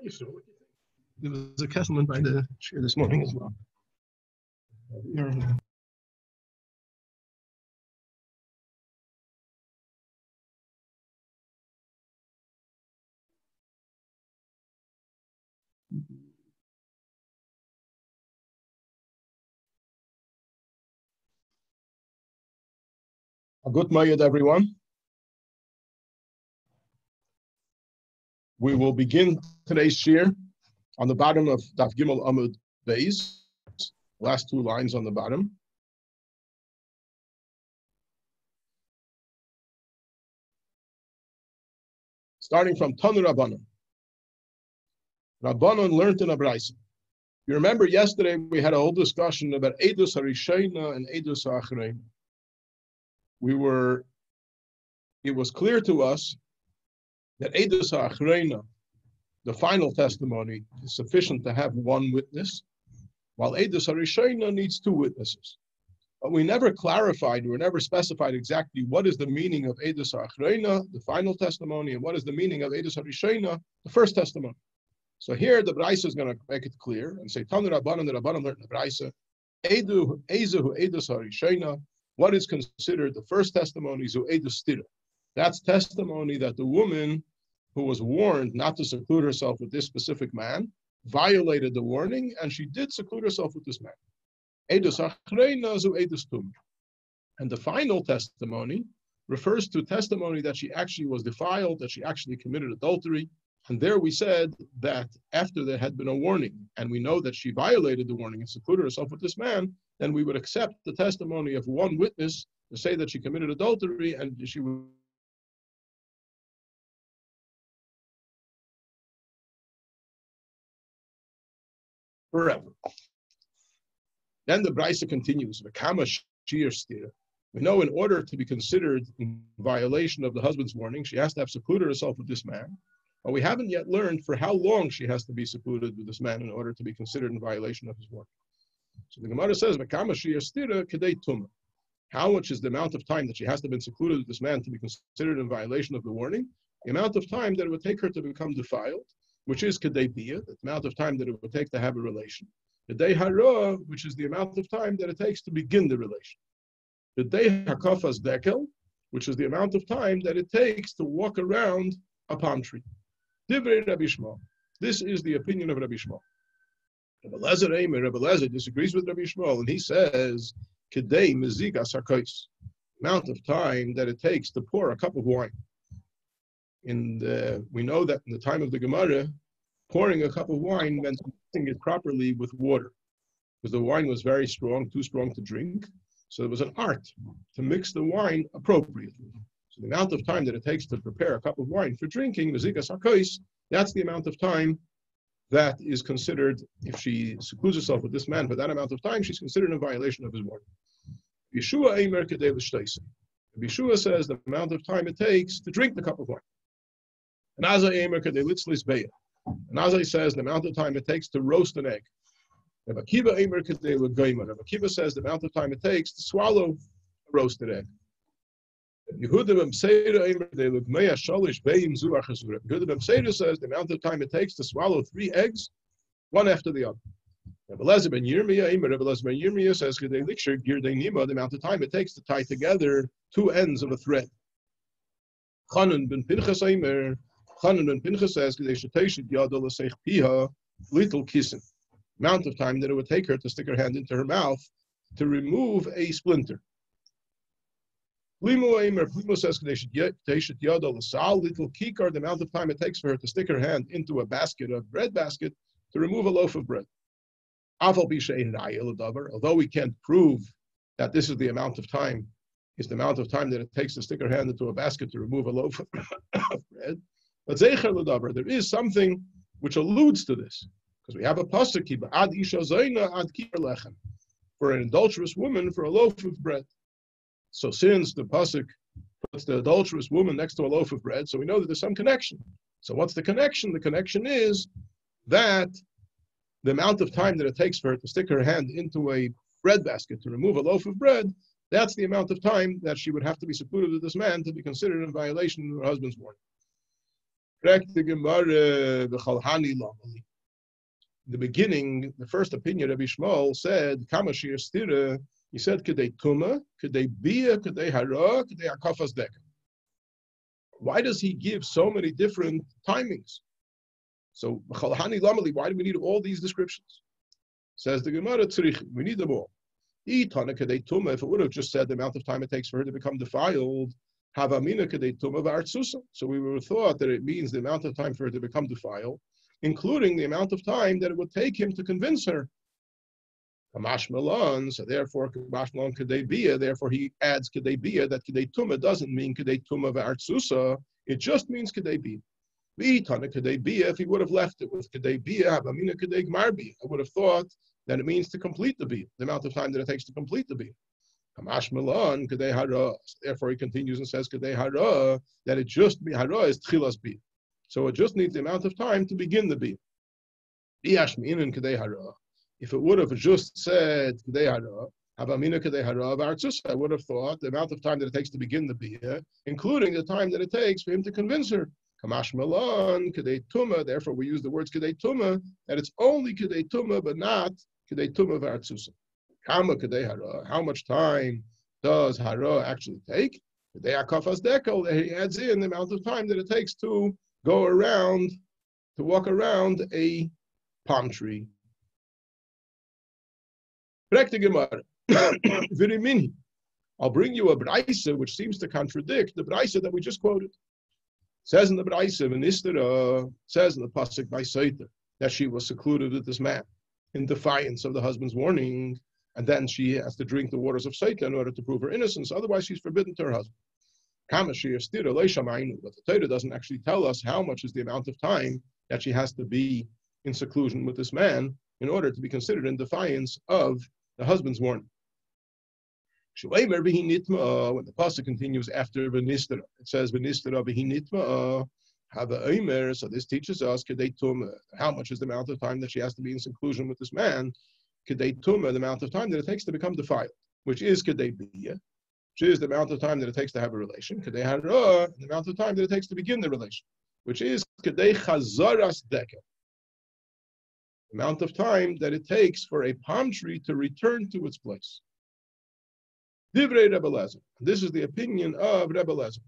There was a Kesselman by the chair this morning as well. Good morning, everyone. We will begin today's shir on the bottom of Daf Gimel Amud Beis, last two lines on the bottom. Starting from Tanu Rabbanon. Rabbanon learned in a Braisa. You remember yesterday we had a whole discussion about Eidus HaRishayna and Eidus HaAchreina. It was clear to us that Eidus HaAchreina, the final testimony, is sufficient to have one witness, while Eidus HaRishayna needs two witnesses. But we never clarified, or never specified exactly what is the meaning of Eidus HaAchreina, the final testimony, and what is the meaning of Eidus HaRishayna, the first testimony. So here the Braisa is going to make it clear and say, Tanu Rabbanan, the Rabbanan learned in the Braisa, Eidus HaRishayna, what is considered the first testimony, Zu Eidus Stira. That's testimony that the woman who was warned not to seclude herself with this specific man violated the warning, and she did seclude herself with this man. Eidus Achreina Zu Eidus Tum. And the final testimony refers to testimony that she actually was defiled, that she actually committed adultery. And there we said that after there had been a warning, and we know that she violated the warning and secluded herself with this man, then we would accept the testimony of one witness to say that she committed adultery, and she would forever. Then the Braisa continues, we know in order to be considered in violation of the husband's warning, she has to have secluded herself with this man. But we haven't yet learned for how long she has to be secluded with this man in order to be considered in violation of his warning. So the Gemara says, how much is the amount of time that she has to have been secluded with this man to be considered in violation of the warning? The amount of time that it would take her to become defiled, which is kedei bia, the amount of time that it would take to have a relation. Kedei hara, which is the amount of time that it takes to begin the relation. Kedei hakafas dekel, which is the amount of time that it takes to walk around a palm tree. Divrei Rabbi Shmuel. This is the opinion of Rabbi Shmuel. Rabbi Lezer disagrees with Rabbi Shmuel, and he says, kedei mezigas hakos, amount of time that it takes to pour a cup of wine. We know that in the time of the Gemara, pouring a cup of wine meant mixing it properly with water, because the wine was very strong, too strong to drink. So it was an art to mix the wine appropriately. So the amount of time that it takes to prepare a cup of wine for drinking, mezigas hakos, that's the amount of time that is considered, if she secludes herself with this man for that amount of time, she's considered in violation of his warning. Yeshua Eimer kedei l'shteisa. Yeshua says the amount of time it takes to drink the cup of wine. And Azai Eimer kedei litzlis beya. And Azai says the amount of time it takes to roast an egg. Rabbi Akiva Eimer kedei l'goyma. Rabbi Akiva says the amount of time it takes to swallow a roasted egg. Yehuda ben Seira Eimer kedei l'gmeya shalish beim zuach hazura. Yehuda ben Seira says the amount of time it takes to swallow 3 eggs, one after the other. Rabbi Lezer ben Yirmiyah Eimer, Rabbi Lezer ben Yirmiyah says kedei likshir girdei nima, the amount of time it takes to tie together 2 ends of a thread. Chanan ben Pinchas Eimer, Chanan ben Pinchas says kedei sheteshet yada l'seich piha little kissing, amount of time that it would take her to stick her hand into her mouth to remove a splinter. Plimu Eimer, Plimu says kedei yada l'sal little kikar, the amount of time it takes for her to stick her hand into a basket, a bread basket, to remove a loaf of bread. Although we can't prove that this is the amount of time, is the amount of time that it takes to stick her hand into a basket to remove a loaf of bread. But Zeicher l'davar, there is something which alludes to this, because we have a pasuk, ad isha zayna ad kier lechem, for an adulterous woman for a loaf of bread. So since the pasuk puts the adulterous woman next to a loaf of bread, so we know that there's some connection. So what's the connection? The connection is that the amount of time that it takes for her to stick her hand into a bread basket to remove a loaf of bread, that's the amount of time that she would have to be secluded with this man to be considered in violation of her husband's warning. In the beginning, the first opinion of Ishmael said, Kamashir Stira, he said, Kedei Tuma, Kedei Bia, Kedei Hara, Kedei Akafas Deka. Why does he give so many different timings? So, why do we need all these descriptions? Says the Gemara, we need them all. If it would have just said the amount of time it takes for her to become defiled, so we would have thought that it means the amount of time for her to become defiled, including the amount of time that it would take him to convince her. So therefore, therefore he adds Kedei Bia, that Kedei Tuma doesn't mean Kedei Tuma v'Artsusa, it just means Kedei Bia. If he would have left it with Kedei Bia, I would have thought that it means to complete the Bia, the amount of time that it takes to complete the Bia. Therefore he continues and says Kedei Hara, that it just Hara is Tchilas Bia. So it just needs the amount of time to begin the Bia. If it would have just said Kedei Hara, I would have thought the amount of time that it takes to begin the Bia, including the time that it takes for him to convince her. Kamash Malan, Kedei Tuma, therefore we use the words Kedei Tuma, that it's only Kedei Tuma, but not Kedei Tuma v'Artsusa. Kama Kedei Hara, how much time does Hara actually take? Kedei Akafas Dekel, he adds in the amount of time that it takes to go around, to walk around a palm tree. I'll bring you a Braisa which seems to contradict the Braisa that we just quoted. Says in the Braisa, says in the pasuk by Sota, that she was secluded with this man in defiance of the husband's warning, and then she has to drink the waters of Sota in order to prove her innocence. Otherwise, she's forbidden to her husband. But the Torah doesn't actually tell us how much is the amount of time that she has to be in seclusion with this man in order to be considered in defiance of the husband's warning. When the pasuk continues after V'nistera, it says V'nistera v'hinitma hava omer. So this teaches us Kedei Tuma, how much is the amount of time that she has to be in seclusion with this man. Kedei Tuma, the amount of time that it takes to become defiled, which is Kedei Bia, which is the amount of time that it takes to have a relation. Kedei Hara, the amount of time that it takes to begin the relation, which is Kedei Chazaras Deka, the amount of time that it takes for a palm tree to return to its place. Divrei Rebbe Lezer. This is the opinion of Rebbe Lezer.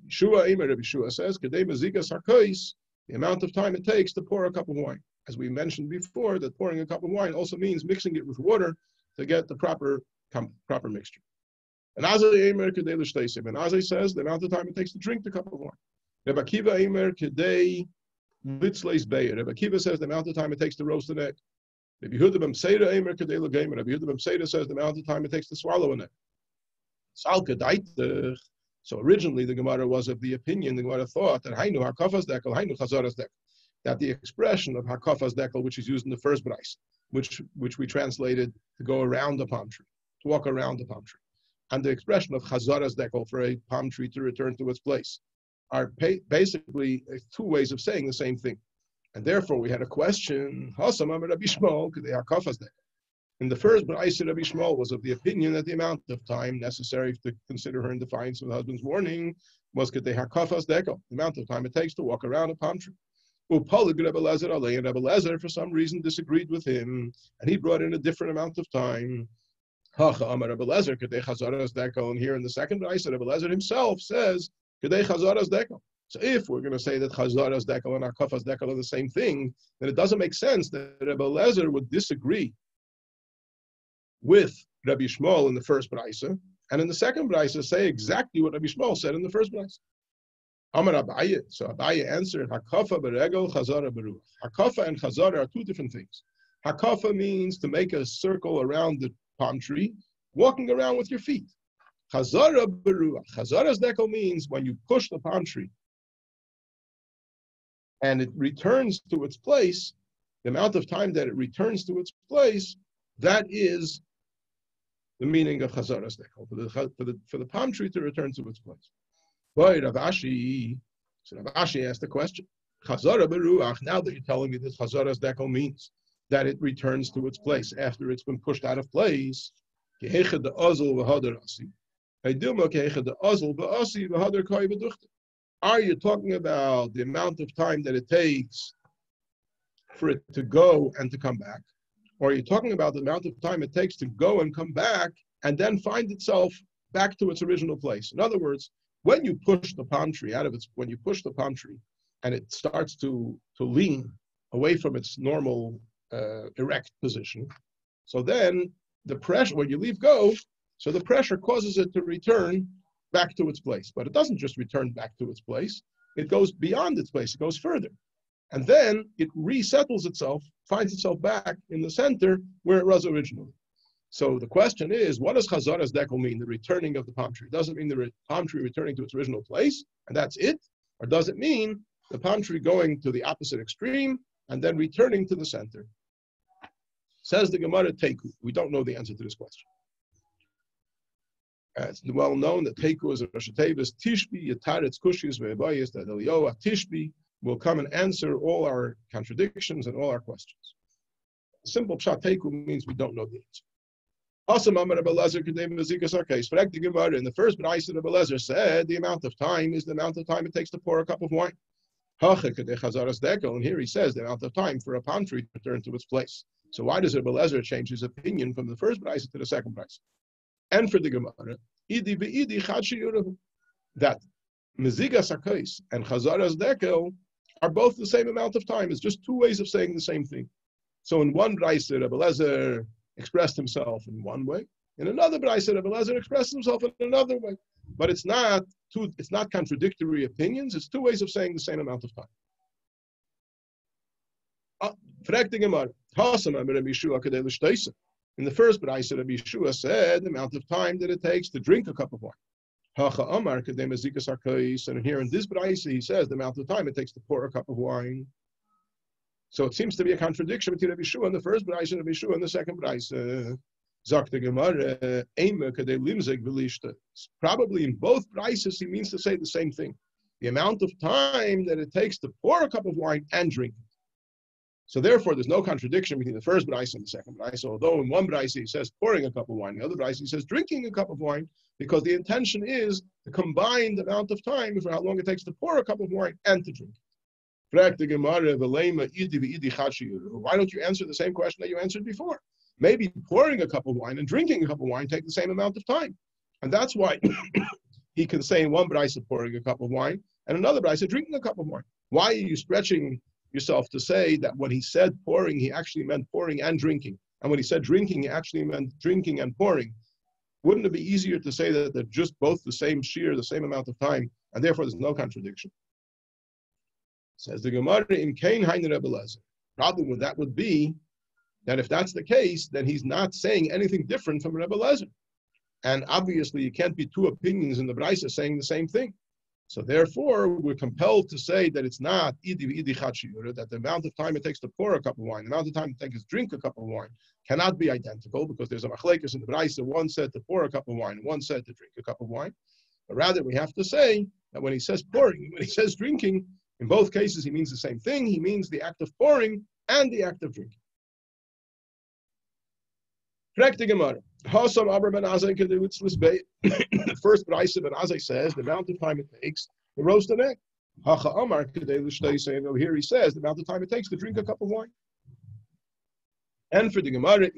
Rebbe Yeshua says, Kedei Mezigas HaKois, the amount of time it takes to pour a cup of wine. As we mentioned before, that pouring a cup of wine also means mixing it with water to get the proper mixture. And Azai says the amount of time it takes to drink the cup of wine. Rebbe Akiva Eimer Kedei Litzleis Beir. Rebbe Akiva says the amount of time it takes to roast an egg. Rabbi Yehuda ben Seira Eimer Kedei L'Geimer. Rabbi Yehuda ben Seira says the amount of time it takes to swallow an egg. So originally the Gemara was of the opinion, the Gemara thought that Hainu Hakafas Dekel, Hainu Chazaras Dekel, that the expression of Hakafas Dekel, which is used in the first Brais, which we translated to go around the palm tree, to walk around the palm tree, and the expression of Chazaras Dekel for a palm tree to return to its place, are basically two ways of saying the same thing. And therefore we had a question, in the first Brais, Rabbi Shmuel was of the opinion that the amount of time necessary to consider her in defiance of the husband's warning was Kedei Hakafas Dekel, the amount of time it takes to walk around a palm tree. And Rebbe Lezer, for some reason, disagreed with him, and he brought in a different amount of time. And here in the second Brais, Rebbe Lezer himself says Kedei Chazaras Dekel. So if we're going to say that Chazaras Dekel and Hakafas Dekel are the same thing, then it doesn't make sense that Rebbe Lezer would disagree with Rabbi Shmuel in the first Braisa, and in the second Braisa say exactly what Rabbi Shmuel said in the first Braisa. Amar Abaye. So Abaye answered, Hakafa beregel, Chazara beruach. Hakafa and Chazara are two different things. Hakafa means to make a circle around the palm tree, walking around with your feet. Chazara beruach. Chazara's dekel means when you push the palm tree and it returns to its place, the amount of time that it returns to its place, that is the meaning of Chazaras Dekel, for the palm tree to return to its place. But Rav Ashi asked the question, Chazara beruach, now that you're telling me that Chazaras Dekel means that it returns to its place after it's been pushed out of place, Are you talking about the amount of time that it takes for it to go and to come back? Or are you talking about the amount of time it takes to go and come back and then find itself back to its original place? In other words, when you push the palm tree when you push the palm tree and it starts to lean away from its normal erect position, so then the pressure, when you leave go, so the pressure causes it to return back to its place. But it doesn't just return back to its place, it goes beyond its place, it goes further. And then it resettles itself, finds itself back in the center where it was originally. So the question is, what does chazaras dekel mean, the returning of the palm tree? Does it mean the palm tree returning to its original place, and that's it? Or does it mean the palm tree going to the opposite extreme and then returning to the center? Says the Gemara Teiku. We don't know the answer to this question. It's well known that Teiku is a Rosh Hashanah, Tishbi, Yataretz, Kushis, Ve'ebayis, that Eliyahu Tishbi will come and answer all our contradictions and all our questions. Simple pshat Teiku means we don't know the answer. Also, Mamar Rebbe Lezer Kedem Mezikas Arkais. Correct the Gemara. In the first B'nai, Rebbe Lezer said the amount of time is the amount of time it takes to pour a cup of wine. And here he says the amount of time for a palm tree to return to its place. So why does Rebbe Lezer change his opinion from the first B'nai to the second B'nai? And for the Gemara, Idi Be'idi Chad Sheyurahu, that Mezigas Arkais and Chazaras Dekel are both the same amount of time. It's just two ways of saying the same thing. So in one B'nai, Rebbe Lezer expressed himself in one way. In another B'nai, Rebbe Lezer expressed himself in another way. But it's not contradictory opinions. It's two ways of saying the same amount of time. In the first B'nai, Rabbi Yeshua said the amount of time that it takes to drink a cup of wine. And here in this B'nai, he says the amount of time it takes to pour a cup of wine. So it seems to be a contradiction between Rabbi Yeshua in the first B'nai and Rabbi Yeshua in the second B'nai. Probably in both B'nai he means to say the same thing. The amount of time that it takes to pour a cup of wine and drink it. So therefore, there's no contradiction between the first B'nai and the second B'nai. So although in one B'nai he says pouring a cup of wine, in the other B'nai he says drinking a cup of wine, because the intention is the combined amount of time for how long it takes to pour a cup of wine and to drink it. Why don't you answer the same question that you answered before? Maybe pouring a cup of wine and drinking a cup of wine take the same amount of time. And that's why he can say in one B'nai pouring a cup of wine and another B'nai drinking a cup of wine. Why are you stretching yourself to say that when he said pouring, he actually meant pouring and drinking? And when he said drinking, he actually meant drinking and pouring. Wouldn't it be easier to say that they're just both the same shear, the same amount of time, and therefore there's no contradiction? Says the Gemara, in Kain Hein Rebbe Lezer. Problem with that would be that if that's the case, then he's not saying anything different from Rebbe Lezer. And obviously, you can't be two opinions in the Braisa saying the same thing. So therefore, we're compelled to say that it's not Idi Chad Sheyura, that the amount of time it takes to pour a cup of wine, the amount of time it takes to drink a cup of wine, cannot be identical, because there's a machlekes in the Braisa, one said to pour a cup of wine, and one said to drink a cup of wine. But rather, we have to say that when he says pouring, when he says drinking, in both cases, he means the same thing. He means the act of pouring and the act of drinking. The first B'nai Ben Azai says the amount of time it takes to roast an egg. Here he says the amount of time it takes to drink a cup of wine. And for the Gemara,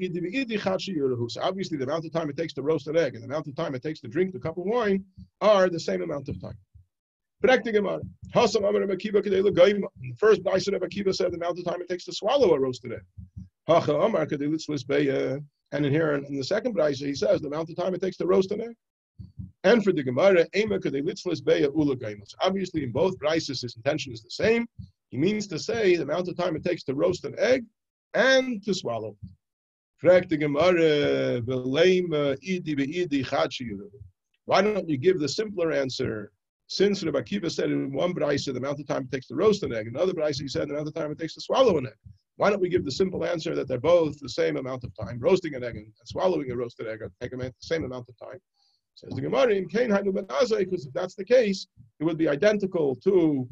so obviously the amount of time it takes to roast an egg and the amount of time it takes to drink the cup of wine are the same amount of time. The first B'nai Rebbe Akiva said the amount of time it takes to swallow a roasted egg. And in here, in the second B'nai, he says the amount of time it takes to roast an egg. And for the Gemara, obviously in both B'nai his intention is the same. He means to say the amount of time it takes to roast an egg and to swallow. Why don't you give the simpler answer? Since Rebbe Akiva said in one B'nai the amount of time it takes to roast an egg, in another B'nai he said the amount of time it takes to swallow an egg. Why don't we give the simple answer that they're both the same amount of time? Roasting an egg and swallowing a roasted egg take the same amount of time. Says the Gemara, because if that's the case, it would be identical to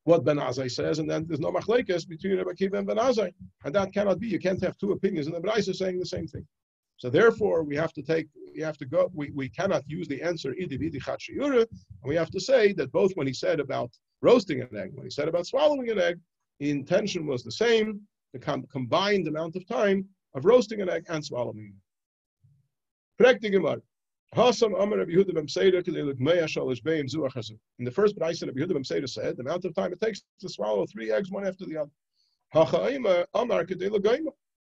what Ben Azai says, and then there's no machlekes between Rebbe Akiva and Ben Azai. And that cannot be. You can't have two opinions in the Braisa saying the same thing. So therefore, we cannot use the answer idi v'idi chat shiura, and we have to say that both when he said about roasting an egg, when he said about swallowing an egg, the intention was the same, the combined amount of time of roasting an egg and swallowing it. In the first Braisa, Rabbi Yehuda ben Seder said, the amount of time it takes to swallow 3 eggs one after the other.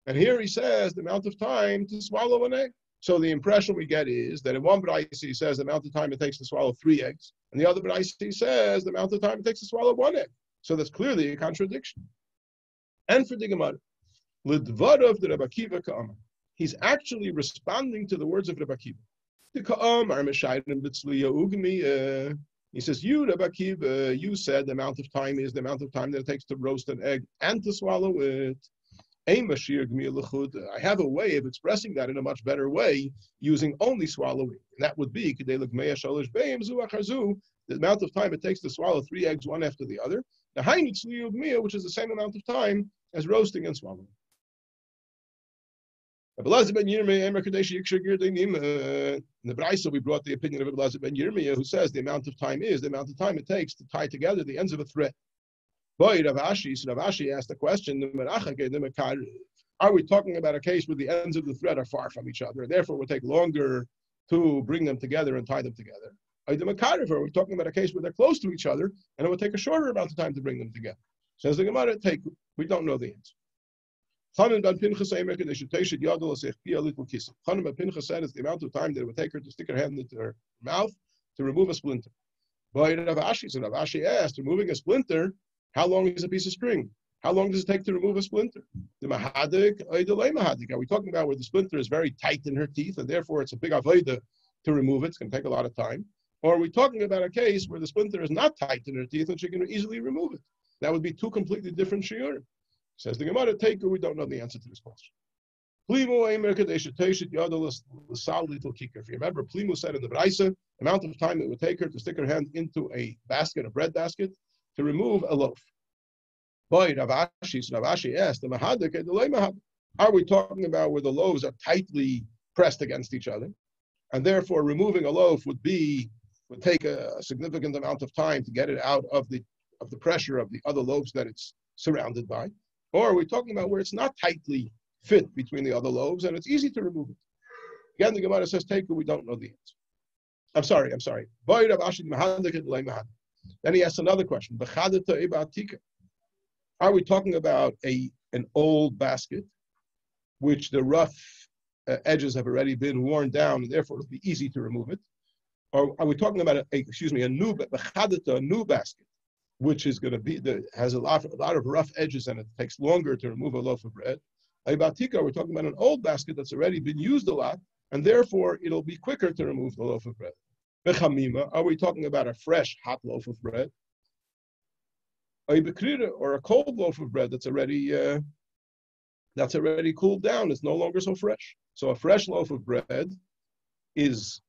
And here he says the amount of time to swallow an egg. So the impression we get is that in one Braisa he says the amount of time it takes to swallow 3 eggs, and the other Braisa he says the amount of time it takes to swallow 1 egg. So that's clearly a contradiction. And for the Gemara, L'dvarav de Rabbi Akiva ka'amar. He's actually responding to the words of Rabbi Akiva. He says, you, Rabbi Akiva, you said the amount of time is the amount of time that it takes to roast an egg and to swallow it. I have a way of expressing that in a much better way using only swallowing. And that would be the amount of time it takes to swallow 3 eggs one after the other, which is the same amount of time as roasting and swallowing. In the Braisa, we brought the opinion of Elazar ben Yirmiyah, who says the amount of time is the amount of time it takes to tie together the ends of a thread. Boy, Rav Ashi asked the question, are we talking about a case where the ends of the thread are far from each other, and therefore it will take longer to bring them together and tie them together? Are we talking about a case where they're close to each other, and it will take a shorter amount of time to bring them together? Says the Gemara, we don't know the answer. Chanan ben Pinchas said it's the amount of time that it would take her to stick her hand into her mouth to remove a splinter. But Rav Ashi asked, removing a splinter, how long is a piece of string? How long does it take to remove a splinter? The mahadik, are we talking about where the splinter is very tight in her teeth and therefore it's a big avodah to remove it? It's going to take a lot of time. Or are we talking about a case where the splinter is not tight in her teeth and she can easily remove it? That would be 2 completely different shiurim. Says the Gemara, we don't know the answer to this question. If you remember, Plimu said in the Braisa, the amount of time it would take her to stick her hand into a basket, a bread basket, to remove a loaf. Boy, Rav Ashi asked, are we talking about where the loaves are tightly pressed against each other, and therefore removing a loaf would take a significant amount of time to get it out of the pressure of the other loaves that it's surrounded by? Or are we talking about where it's not tightly fit between the other loaves and it's easy to remove it? Again, the Gemara says, we don't know the answer. I'm sorry. Then he asks another question. Are we talking about an old basket, which the rough edges have already been worn down, and therefore it'll be easy to remove it? Or are we talking about a new basket, which is going to be has a lot of rough edges and it takes longer to remove a loaf of bread? We're talking about an old basket that's already been used a lot, and therefore it'll be quicker to remove the loaf of bread. Are we talking about a fresh, hot loaf of bread? Or a cold loaf of bread that's already cooled down? It's no longer so fresh. So a fresh loaf of bread is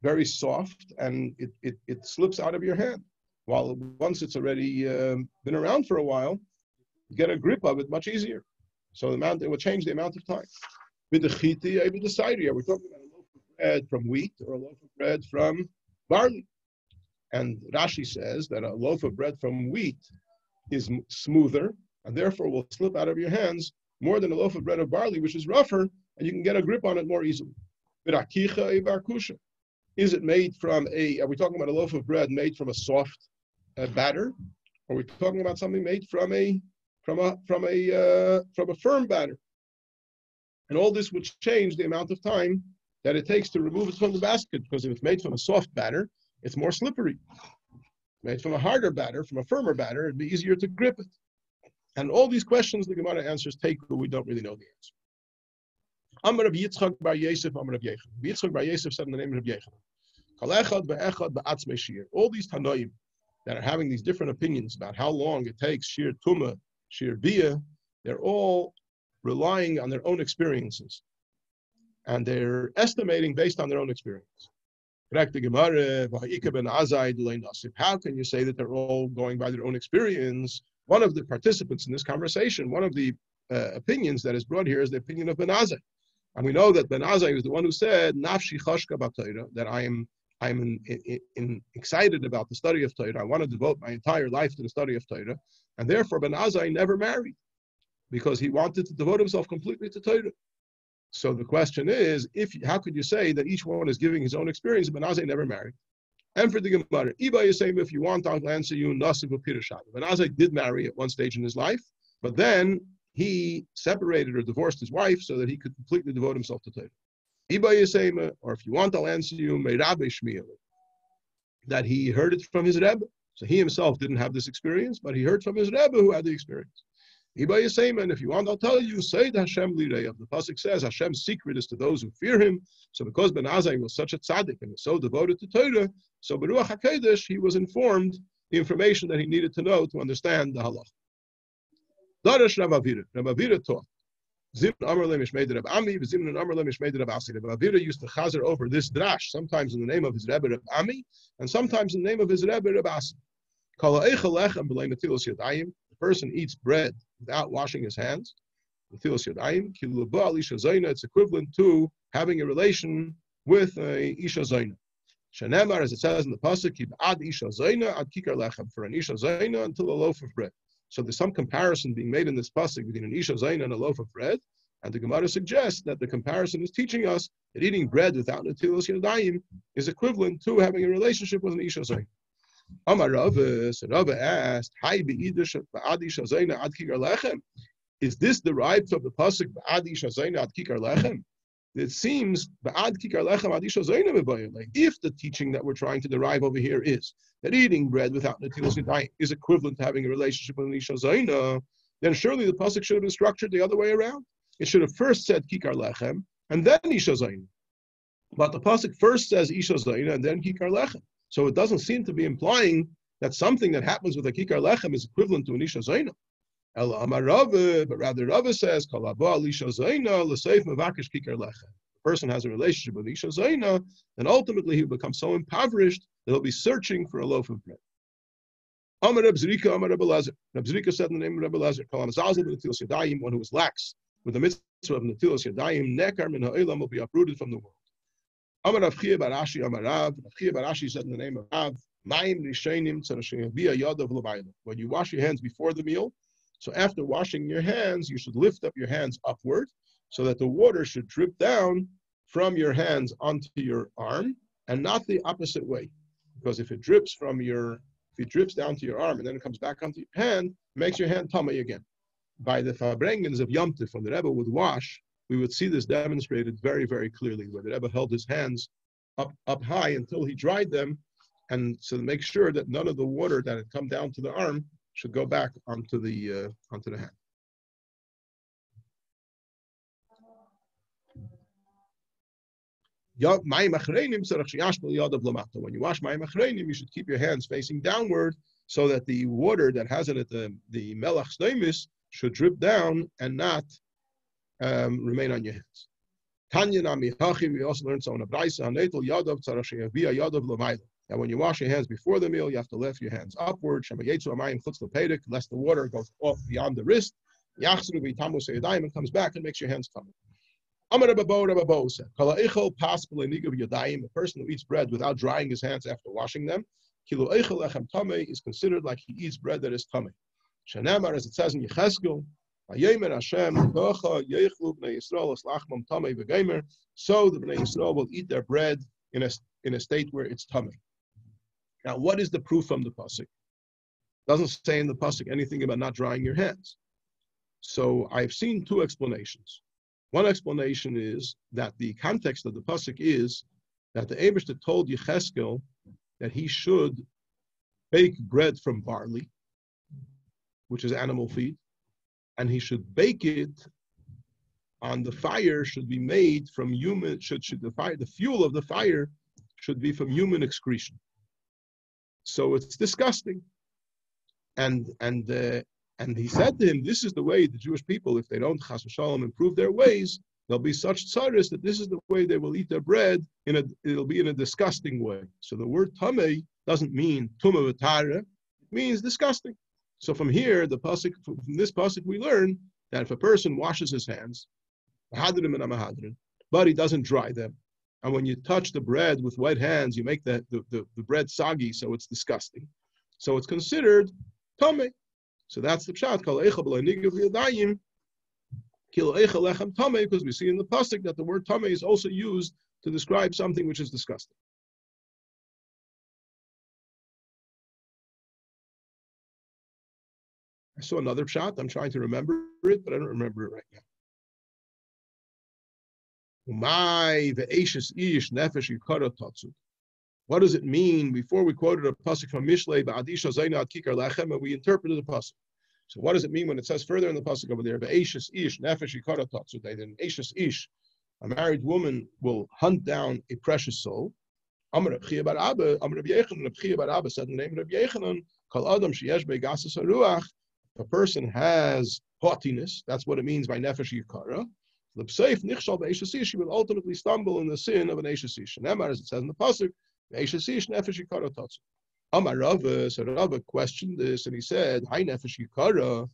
very soft and it slips out of your hand. While once it's already been around for a while, you get a grip of it much easier. So it will change the amount of time. With the chiti, are we talking about a loaf of bread from wheat or a loaf of bread from barley? And Rashi says that a loaf of bread from wheat is smoother and therefore will slip out of your hands more than a loaf of bread of barley, which is rougher, and you can get a grip on it more easily. Is it made from are we talking about a loaf of bread made from a soft batter? Or are we talking about something made from a firm batter? And all this would change the amount of time that it takes to remove it from the basket, because if it's made from a soft batter, it's more slippery. Made from a harder batter, from a firmer batter, it'd be easier to grip it. And all these questions the Gemara answers but we don't really know the answer. Amar Rav Yitzchak bar Yosef, Amar Rav Yechon. Yitzchak bar Yosef said in the name of Rav Yechon. All these Tanoim that are having these different opinions about how long it takes Shir Tumah, Shir Biyah, they're all relying on their own experiences. And they're estimating based on their own experience. How can you say that they're all going by their own experience? One of the participants in this conversation, one of the opinions that is brought here is the opinion of Ben Azai. And we know that Ben Azai was the one who said, Nafshi chashka b'Torah, that I'm excited about the study of Torah. I want to devote my entire life to the study of Torah. And therefore, Ben Azai never married because he wanted to devote himself completely to Torah. So the question is, how could you say that each one is giving his own experience? Ben Azai never married. And for the Gemara, Iba is saying, if you want, I'll answer you, Nasiv Pirashad. Ben Azai did marry at one stage in his life, but then he separated or divorced his wife so that he could completely devote himself to Torah. Iba is saying, or if you want, I'll answer you, Meirabe Shmiel, that he heard it from his Rebbe. So he himself didn't have this experience, but he heard from his Rebbe who had the experience. Iba is saying, and if you want, I'll tell you, say the Hashem Lireyav. The pasuk says Hashem's secret is to those who fear him. So because Ben Azai was such a tzaddik and was so devoted to Torah, so Beruach HaKodesh, he was informed the information that he needed to know to understand the halach. Darash Rav Avira taught. Zimn Amar Le Mishmei Reb Ami, Zimn Amar Le Mishmei Reb Asi. Rav Avira used to chazer over this drash, sometimes in the name of his Rebbe Reb Ami, and sometimes in the name of his Rebbe Reb Asi. The person eats bread without washing his hands. It's equivalent to having a relation with a Isha Zaina. Shenemar, as it says in the pasuk, ad Isha Zaina ad kikar lechem, for an Isha Zaina until a loaf of bread. So there's some comparison being made in this pasuk between an Isha Zaina and a loaf of bread, and the Gemara suggests that the comparison is teaching us that eating bread without netilas yadayim is equivalent to having a relationship with an Isha Zaina. Amar Rava, so Rava asked, is this derived from the pasuk Ba'ad Isha Zaina ad kikar lechem? It seems Ba'ad kikar lechem ad Isha Zaina, like if the teaching that we're trying to derive over here is that eating bread without netilas yadayim is equivalent to having a relationship with an Isha Zaina, then surely the pasuk should have been structured the other way around. It should have first said kikar lechem and then Isha Zaina. But the pasuk first says Isha Zaina and then kikar lechem. So it doesn't seem to be implying that something that happens with a kikar lechem is equivalent to an Isha Zaina. Ela Amar Rava, but rather Rava says, Kol haba Isha Zaina l'seif mevakesh kikar lechem. The person has a relationship with Isha Zaina, and ultimately he will become so impoverished that he'll be searching for a loaf of bread. Amar Reb Zrika, Amar Reb Elazar. Reb Zrika said in the name of Reb Elazar, Kol hamazazel b'netilas yadayim, one who is lax with the mitzvah of netilas yadayim, nekar min ha'olam, will be uprooted from the world. Amar Rav Chia bar Ashi Amar Rav. Rav Chia bar Ashi said in the name of Rav, Mayim rishenim tzarashim via yadav l'mayla. When you wash your hands before the meal, so after washing your hands, you should lift up your hands upward so that the water should drip down from your hands onto your arm and not the opposite way. Because if it drips down to your arm and then it comes back onto your hand, it makes your hand tummy again. By the Fabrengens of Yom Tov, when the Rebbe would wash, we would see this demonstrated very, very clearly, where the Rebbe held his hands up high until he dried them, and so to make sure that none of the water that had come down to the arm should go back onto the hand. When you wash mayim achreinim, you should keep your hands facing downward so that the water that has in it the melach sleimis should drip down and not remain on your hands. Tanya nami hachi, we also learned so in a braysa hanetel yadav tzarashim via yadav l'mayla. Now, when you wash your hands before the meal, you have to lift your hands upward. Shema yetzu amayim chutz l'peidik, lest the water goes off beyond the wrist. Yachzru v'yitamu seyadayim, and comes back and makes your hands tummy. Amar Rabba Bo said, Kala eichel pas b'leinigav yadayim, a person who eats bread without drying his hands after washing them, kilo eichel lechem tamei, is considered like he eats bread that is tummy. Shenamar, as it says in Yecheskel, Vayemer Hashem, Tocha yeichlu b'nei Yisrael es lachmam tamei v'geimer, so the b'nei Yisrael will eat their bread in a state where it's tummy. Now, what is the proof from the pasuk? It doesn't say in the pasuk anything about not drying your hands. So I've seen two explanations. One explanation is that the context of the pasuk is that the Eibishter told Yecheskel that he should bake bread from barley, which is animal feed, and he should bake it on the fire should be made from human. The fuel of the fire should be from human excretion. So it's disgusting. And he said to him, this is the way the Jewish people, if they don't chas v'shalom improve their ways, there'll be such tzaris that this is the way they will eat their bread. It'll be in a disgusting way. So the word tamei doesn't mean tumah v'tara, it means disgusting. So from here, from this pasuk we learn that if a person washes his hands but he doesn't dry them. And when you touch the bread with wet hands, you make the bread soggy, so it's disgusting. So it's considered tamei. So that's the pshat. Because we see in the pasuk that the word tamei is also used to describe something which is disgusting. I saw another pshat. I'm trying to remember it, but I don't remember it right now. What does it mean? Before we quoted a pasuk from Mishlei, and we interpreted the pasuk. So what does it mean when it says further in the pasuk over there, ve'eshes ish nefesh yikara tatzu? Then eshes ish, a married woman will hunt down a precious soul. Amar Reb Chia bar Abba, Amar Reb Yechanan, Reb Chia bar Abba said in the name of Reb Yechanan, Kol Adam sheyesh be'gasas haruach. A person has haughtiness. That's what it means by nefesh yikara. L'pseif nichshal be'eshes ish. She will ultimately stumble in the sin of an eshes ish. And as it says in the pasuk, ve'eshes ish nefesh yikara tatzu. Amar Rava, so Rava questioned this and he said, Hi nefesh yikara.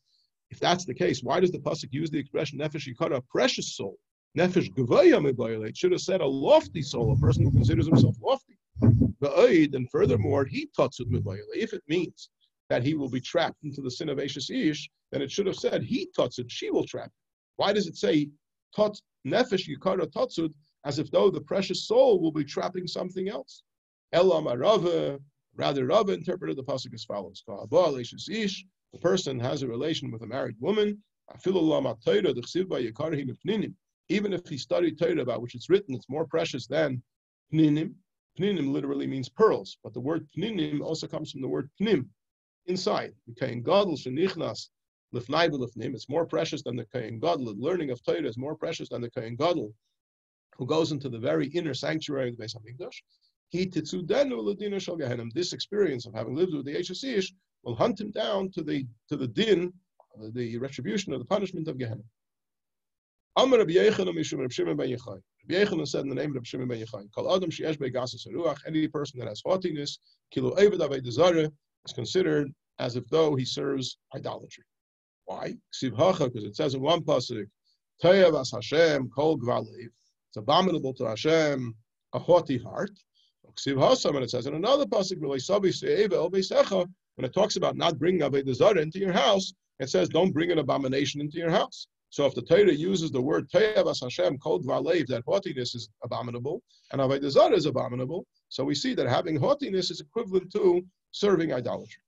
If that's the case, why does the pasuk use the expression nefesh yikara, precious soul? Nefesh gevaya mebayale. It should have said a lofty soul, a person who considers himself lofty. And furthermore, he tatzud mebayale. If it means that he will be trapped into the sin of eshes ish, then it should have said he tatzud, she will trap him. Why does it say nefesh yikara tatzud, as if though the precious soul will be trapping something else? Elam Rava. Rather, Rava interpreted the pasuk as follows: the person has a relation with a married woman. Even if he studied Torah, about which it's written, it's more precious than pninim. Pninim literally means pearls, but the word pninim also comes from the word pnim, inside. It's more precious than the Kohen Gadol. The learning of Torah is more precious than the Kohen Gadol, who goes into the very inner sanctuary of the Beis Hamikdash. This experience of having lived with the eshes ish will hunt him down to the din, the retribution of the punishment of Gehenna. Amar Rabbi Yechanan mishum Reb Shimon ben Yochai. Rabbi Yechanan said in the name of Reb Shimon ben Yochai, Kol Adam sheyesh be'gasas haruach, any person that has haughtiness, kilo eved avodah zarah, is considered as if though he serves idolatry. Why? Because it says in one pasuk, Te'avas Hashem kol gvalev. It's abominable to Hashem a haughty heart. And it says in another pasuk, when it talks about not bringing avodah zarah into your house, it says don't bring an abomination into your house. So if the Torah uses the word Te'avas Hashem kol gvalev, that haughtiness is abominable and avodah zarah is abominable, so we see that having haughtiness is equivalent to serving idolatry.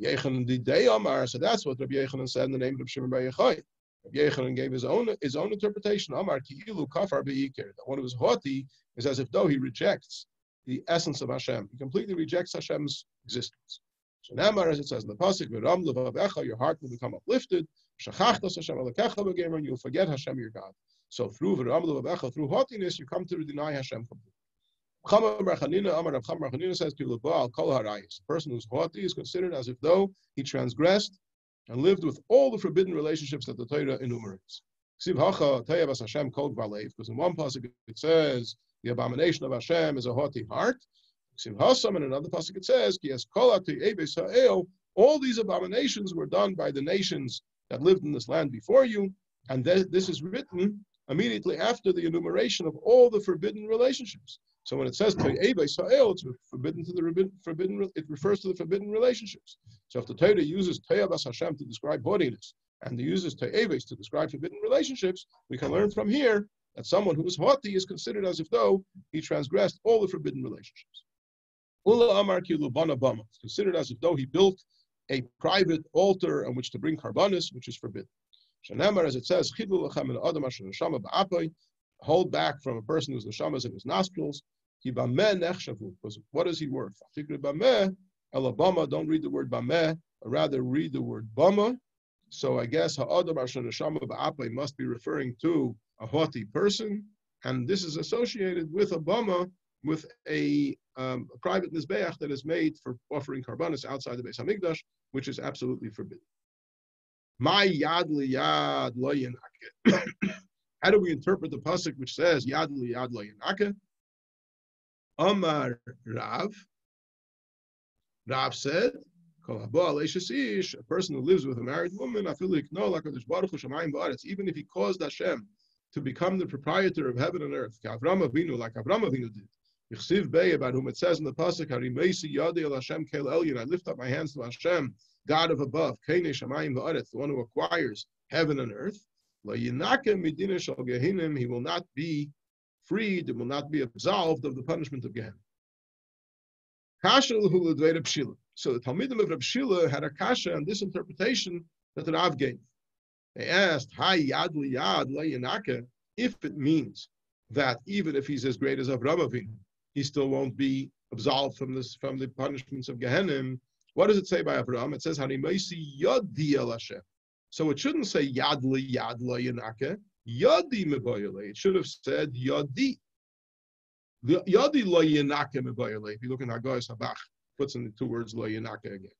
So that's what Rabbi Yechanan said in the name of Shimon bar Yochai. Rabbi Yechanan gave his own interpretation. Amar ki'ilu kafar be'ikir. That one who is haughty is as if though he rejects the essence of Hashem. He completely rejects Hashem's existence. So Namar, as it says in the pasuk, your heart will become uplifted. You'll forget Hashem, your God. So through haughtiness, you come to deny Hashem completely. Says, the person who's haughty is considered as if though he transgressed and lived with all the forbidden relationships that the Torah enumerates. Because in one pasuk it says the abomination of Hashem is a haughty heart. In another pasuk it says, all these abominations were done by the nations that lived in this land before you, and this is written immediately after the enumeration of all the forbidden relationships. So when it says it's forbidden to the forbidden, it refers to the forbidden relationships. So if the Torah uses Te'avas Hashem to describe haughtiness, and it uses Te'eves to describe forbidden relationships, we can learn from here that someone who is haughty is considered as if though he transgressed all the forbidden relationships. Ula Amar Kilu Bana Bama. It's considered as if though he built a private altar on which to bring karbanis, which is forbidden. Shanamar, as it says, hold back from a person whose neshamas in his nostrils. Because what is he worth? Don't read the word bameh, or rather read the word bama. So I guess ha'adam asher neshama ba'apay must be referring to a haughty person, and this is associated with a bama, with a private mizbeach that is made for offering karbanis outside the Beis Hamikdash, which is absolutely forbidden. My yad liyad lo yenake. How do we interpret the pasuk which says yad liyad lo yenake? Amar Rav. Rav said, a person who lives with a married woman, even if he caused Hashem to become the proprietor of heaven and earth. Avram Avinu, like Avram Avinu did. Yichsiv Bey, about whom it says in the pasuk, Harimeisi Yadi El Hashem Kel Elyon. I lift up my hands to Hashem, God of above, Keinei Shamayim Va'aretz, the one who acquires heaven and earth. Lo Yinake Midina Shal Gehinim. He will not be freed, and will not be absolved of the punishment of Gehenna. Kasha L'Hu L'Dvei Reb Shila. So the Talmidim of Reb Shila had a kasha on this interpretation that the Rav gave. They asked, "Hi Yad Liyad Lo Yinake," if it means that even if he's as great as Avraham Avinu, he still won't be absolved from the punishments of Gehenna. What does it say by Avraham? It says, Harimeisi Yadi El Hashem. So it shouldn't say Yad Liyad Lo Yinake, Yadi Mebayale. It should have said Yadi. Yadi Lo Yinake Mebayale. If you look in Haggai Sabach, puts in the two words Lo Yinake again.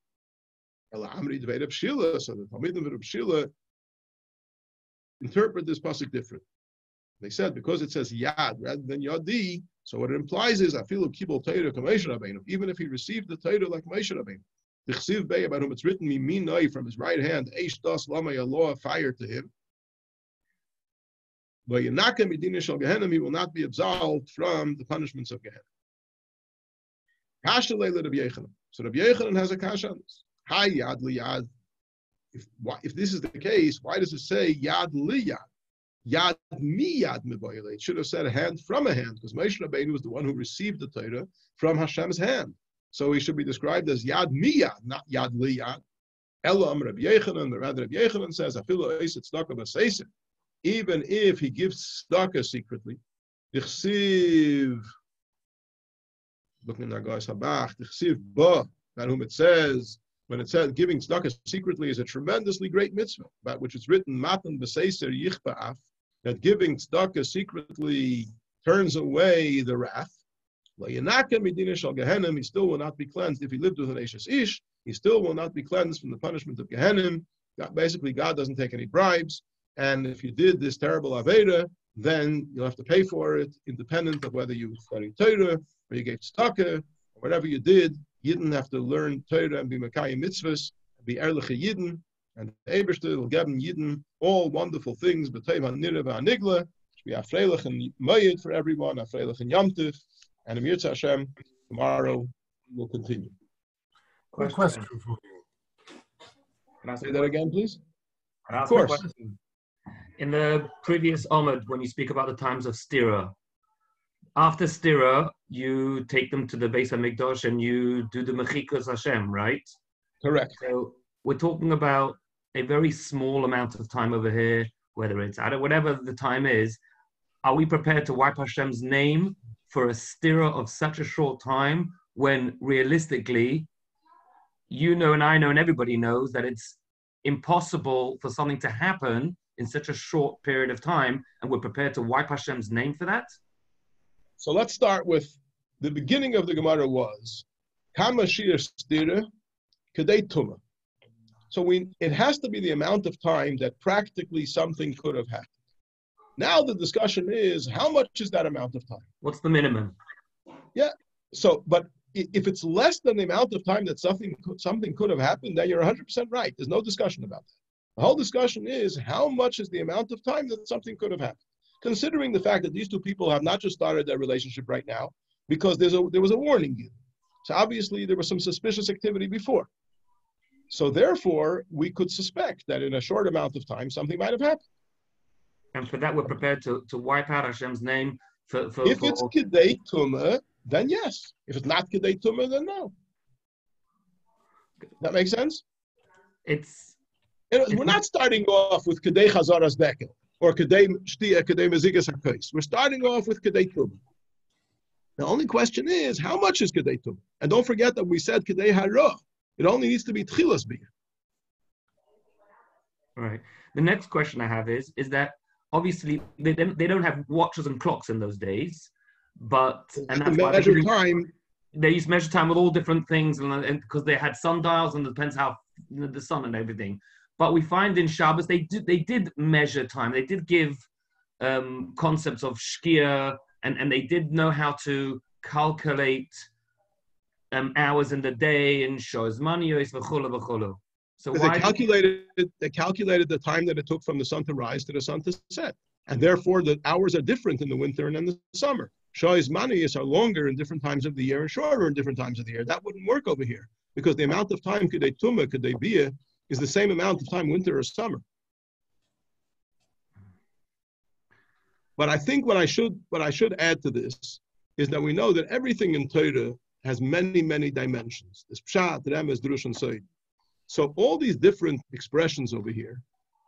El Amri Dvei Reb Shila. So the Talmidim of Reb Shila interpret this pasuk different. They said because it says Yad rather than Yadi, so what it implies is Afilu Kibul Torah Moshe Rabbeinu. Even if he received the Torah like Moshe Rabbeinu, the Chsiv Bey, about whom it's written, Miminoi, from his right hand, Eish Das Lama Yaloah, fire to him. But Yanaka Medina Shal Gehenna, he will not be absolved from the punishments of Gehenna. Kasha Leila Rabbi Yechanan. So Rabbi Yechanan has a kasha on this. Hi Yad Liyad. If this is the case, why does it say Yad Liyad? Yad miyad mebayale. It should have said a hand from a hand, because Moshe Rabbeinu was the one who received the Torah from Hashem's hand. So he should be described as Yad miyad, not Yad liyad. Elam Rabbi Yechanan, the Rabbi Yechanan says, Afilu eiset tzedakah b'seiser. Even if he gives tzedakah secretly, Dichsiv, looking in our guys Habach, Dichsiv ba, about whom it says, when it says giving tzedakah secretly is a tremendously great mitzvah, about which it's written, Matan b'seiser yichba'af, that giving tzedakah secretly turns away the wrath. He still will not be cleansed. If he lived with an Eshes Ish, he still will not be cleansed from the punishment of Gehenna. Basically, God doesn't take any bribes. And if you did this terrible Aveda, then you'll have to pay for it, independent of whether you studied Torah, or you gave tzedakah, or whatever you did. You didn't have to learn Torah and be Makayim mitzvahs, be Erliche Yidden, and the Ebershter will give Yidden all wonderful things, B'teiv HaNireh VaNigla, be Afreilich and Mayid for everyone, Afreilich and Yamtiv, and Amir Hashem, tomorrow we'll continue. Question for you. Can I say that again, please? Of course. In the previous Omid, when you speak about the times of Stira, after Stira, you take them to the Beis HaMikdash and you do the Mechikas Hashem, right? Correct. So we're talking about a very small amount of time over here, whether it's whatever the time is. Are we prepared to wipe Hashem's name for a Stira of such a short time when realistically, you know and I know and everybody knows that it's impossible for something to happen in such a short period of time, and we're prepared to wipe Hashem's name for that? So let's start with the beginning of the Gemara was Kama Shir Stira Kedei Tuma. So it has to be the amount of time that practically something could have happened. Now the discussion is, how much is that amount of time? What's the minimum? Yeah. So, but if it's less than the amount of time that something could have happened, then you're 100% right. There's no discussion about that. The whole discussion is, how much is the amount of time that something could have happened? Considering the fact that these two people have not just started their relationship right now, because there was a warning given. So obviously there was some suspicious activity before. So therefore, we could suspect that in a short amount of time, something might have happened. And for that, we're prepared to wipe out Hashem's name for if it's Kedei Tumah, then yes. If it's not Kedei Tumah, then no. That makes sense? We're not starting off with Kedei Chazaras Dekel or Kedei Shtia, Kedei Mezigas HaKos. We're starting off with Kedei Tumah. The only question is, how much is Kedei Tumah? And don't forget that we said Kedei Hara. It only needs to be Tchilas Biyah. All right. The next question I have is that obviously they don't have watches and clocks in those days, and that's why measure time. They used to measure time with all different things, and because they had sundials, and it depends how the sun and everything. But we find in Shabbos they did measure time. They did give concepts of shkia, and they did know how to calculate hours in the day and shows maniyos v'cholo v'cholo. So they calculated the time that it took from the sun to rise to the sun to set, And therefore, the hours are different in the winter and in the summer. Shois Manius are longer in different times of the year and shorter in different times of the year. That wouldn't work over here because the amount of time Kedei Tuma, Kedei Bia is the same amount of time winter or summer. But I think what I should add to this is that we know that everything in Torah has many, many dimensions. There's Pshat, Remes, Drush, and Soid. So all these different expressions over here,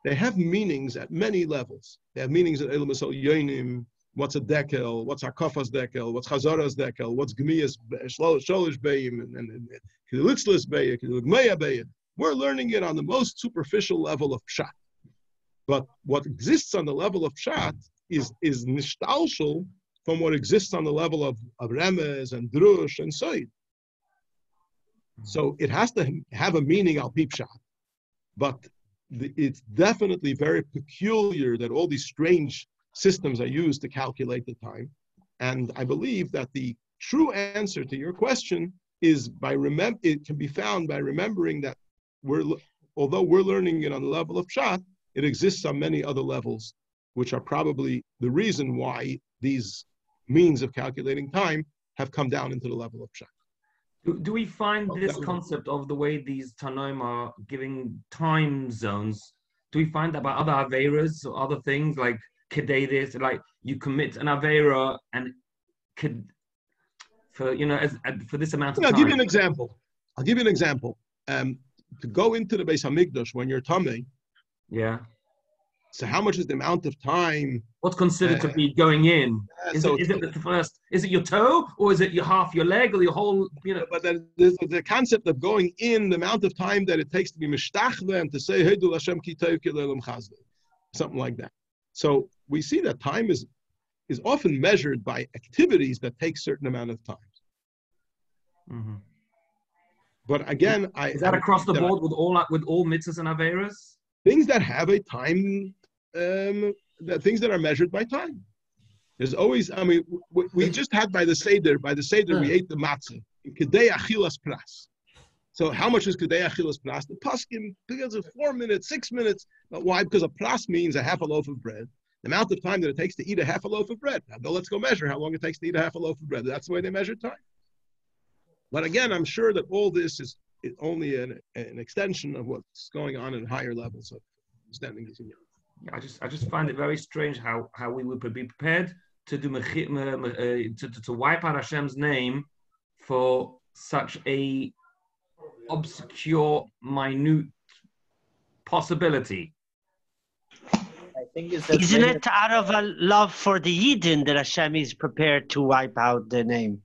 they have meanings at many levels. They have meanings at Elam Esol Yonim, what's a dekel, what's Hakafas dekel, what's Chazaras dekel, what's Gmias, Sholish Bayim, and Kilitzlis Bayim, Kiligmaya Bayim. We're learning it on the most superficial level of Pshat. But what exists on the level of Pshat is nishtalshal from what exists on the level of Remes and Drush and Soid. So it has to have a meaning al pi Pshat. But it's definitely very peculiar that all these strange systems are used to calculate the time. And I believe that the true answer to your question is it can be found by remembering that although we're learning it on the level of Pshat, it exists on many other levels, which are probably the reason why these means of calculating time have come down into the level of Pshat. Do we find this concept of the way these Tanoim are giving time zones, do we find that by other Averas or other things like Kedei this, like you commit an Avera and for this amount of time? I'll give you an example. To go into the Beis Hamikdash when you're Tamei. Yeah. So how much is the amount of time? What's considered to be going in? Is it your toe, or is it your half your leg, or your whole? But the concept of going in, the amount of time that it takes to be mishtachve and to say Heidul Hashem ki tov ki le'olam chazve, something like that. So we see that time is often measured by activities that take certain amount of time. Mm-hmm. But again, is that across the board with all mitzvahs and averas? Things that have a time, things that are measured by time. There's always, we just had by the Seder, we ate the matzah. Kedei achilas pras. So how much is kedei achilas pras? The paskim, because of 4 minutes, 6 minutes. But why? Because a pras means a half a loaf of bread. The amount of time that it takes to eat a half a loaf of bread. Now let's go measure how long it takes to eat a half a loaf of bread. That's the way they measure time. But again, I'm sure that all this is only an extension of what's going on at higher levels of understanding this. I just find it very strange how we would be prepared to do to wipe out Hashem's name for such a obscure, minute possibility. I think isn't it out of a love for the Yidden that Hashem is prepared to wipe out the name?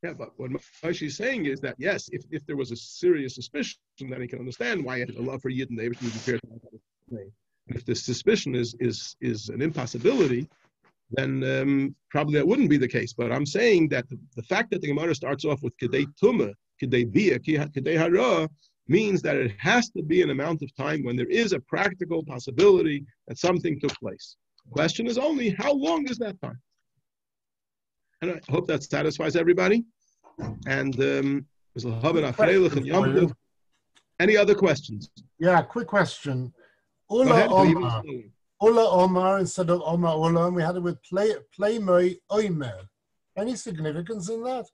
Yeah, but what Moshe is saying is that, yes, if there was a serious suspicion, then he can understand why he had a love for Yidden, they would be prepared to wipe out his name. If the suspicion is an impossibility, then probably that wouldn't be the case. But I'm saying that the fact that the Gemara starts off with Kedei Tumah, Kedei Bia, Kedei Hara, means that it has to be an amount of time when there is a practical possibility that something took place. The question is only, how long is that time? And I hope that satisfies everybody. And any other questions? Yeah, quick question. Ula Omar instead of Omar Ula, and we had it with Playmoi Oimer. Any significance in that?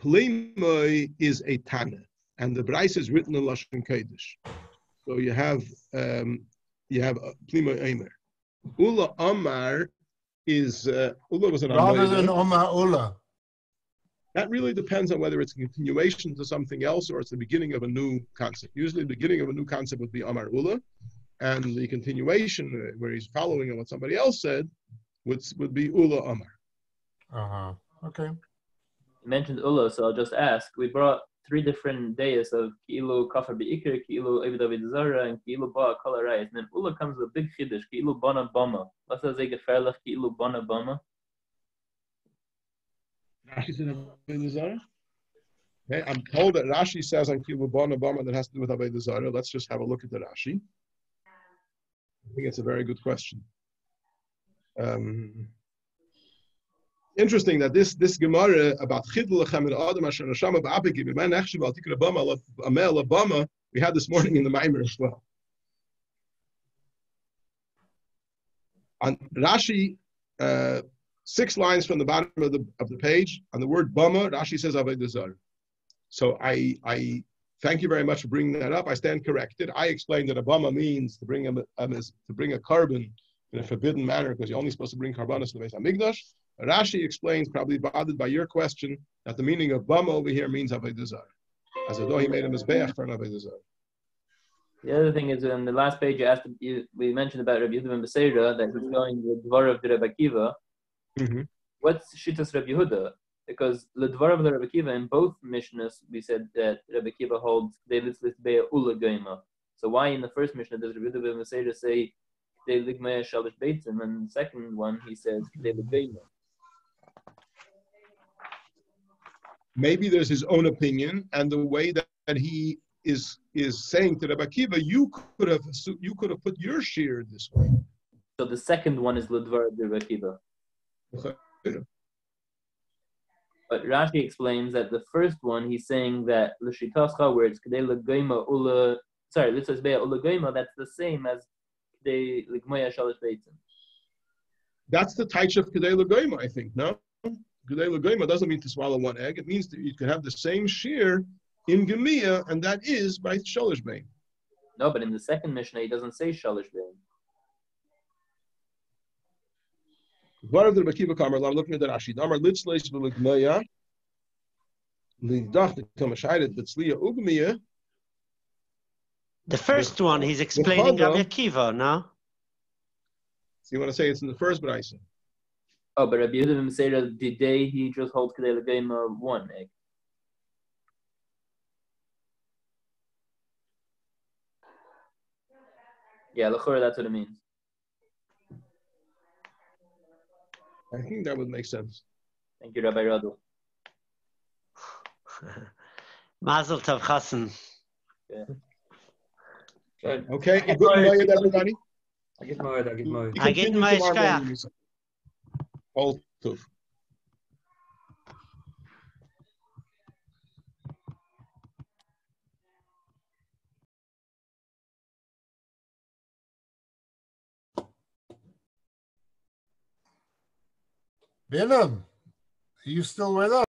Playmoi is a Tana, and the Brais is written in Lashon Kodesh. So you have Playmoi Oimer. Ula Omar is Ula was an rather than Omar Ula. That really depends on whether it's a continuation to something else or it's the beginning of a new concept. Usually the beginning of a new concept would be Amar Ula, and the continuation where he's following on what somebody else said would be Ula Amar. Okay. You mentioned Ula, so I'll just ask. We brought 3 different days of Ki'ilu Kafar Be'ikr, Ki'ilu Eved Avodah Zara, and Ki'ilu Ba'a Kol Harayis. And then Ula comes with a big chiddush, Ki'ilu Bana Bama. Was das sehr gefährlich, Ki'ilu Bana Bama? Rashi said Avodah Zara? Okay, I'm told that Rashi says on Ki'ilu Bana Bama that has to do with Avodah Zara. Let's just have a look at the Rashi. I think it's a very good question. Interesting that this Gemara about Chidul Lechem and Adam Asher Neshama Ba'apiki B'man Echshav Al Tikra Bama Amel Bama we had this morning in the Maimer as well. On Rashi, 6 lines from the bottom of the page, on the word bama, Rashi says avodah zarah. So I thank you very much for bringing that up. I stand corrected. I explained that a bama means to bring a carbon in a forbidden manner because you're only supposed to bring karbanos to the Beis Hamikdash. Rashi explains, probably bothered by your question, that the meaning of bama over here means avodah zarah, as though he made a mizbeach for an avodah zarah. The other thing is, in the last page, we mentioned about Rabbi Yehuda ben Beseira, that he's going the dvar of the Rabbi Akiva. Mm-hmm. What's Shittas Rabbi Yehuda? Because the dvar of the Rabbi Akiva, in both Mishnahs, we said that Rabbi Akiva holds K'dei litzlis be'ah ula goyma. So why in the first Mishnah does Rabbi Yehuda ben Beseira say K'dei ligmaya shalish beitzim, and in the second one he says K'dei liggoyma? Maybe there's his own opinion, and the way that he is saying to Rabbi Akiva, you could have put your shear this way. So the second one is Ledvar of Rabbi Akiva. But Rashi explains that the first one, he's saying that l'shitascha, where it's K'dei l'goyma ula, sorry, l'tzas be'ah ula goyma, that's the same as K'dei l'gmoya shalish beitzim. That's the taich of K'dei l'goyma, I think, no? K'dei l'goyma doesn't mean to swallow one egg. It means that you can have the same shear in Gemia, and that is by shalish bein. No, but in the second Mishnah, he doesn't say shalish bein. One of the Bakiva Kamar, I'm looking at the Rashi. Amar litzleis v'legmaya, lidach t'kamashaydet litzliya ugmiya. The first one, he's explaining Rabbi Akiva, no? So you want to say it's in the first Braisa? Oh, but Rabbi Yehuda ben Beseira, the day he just holds K'dei l'goyma one egg. Yeah, l'chora, that's what it means. I think that would make sense. Thank you, Rabbi Radu. Mazel tov, Chassan. Okay, good night, everybody. I get married. I get my shkach. All tov. Bilam, are you still with us?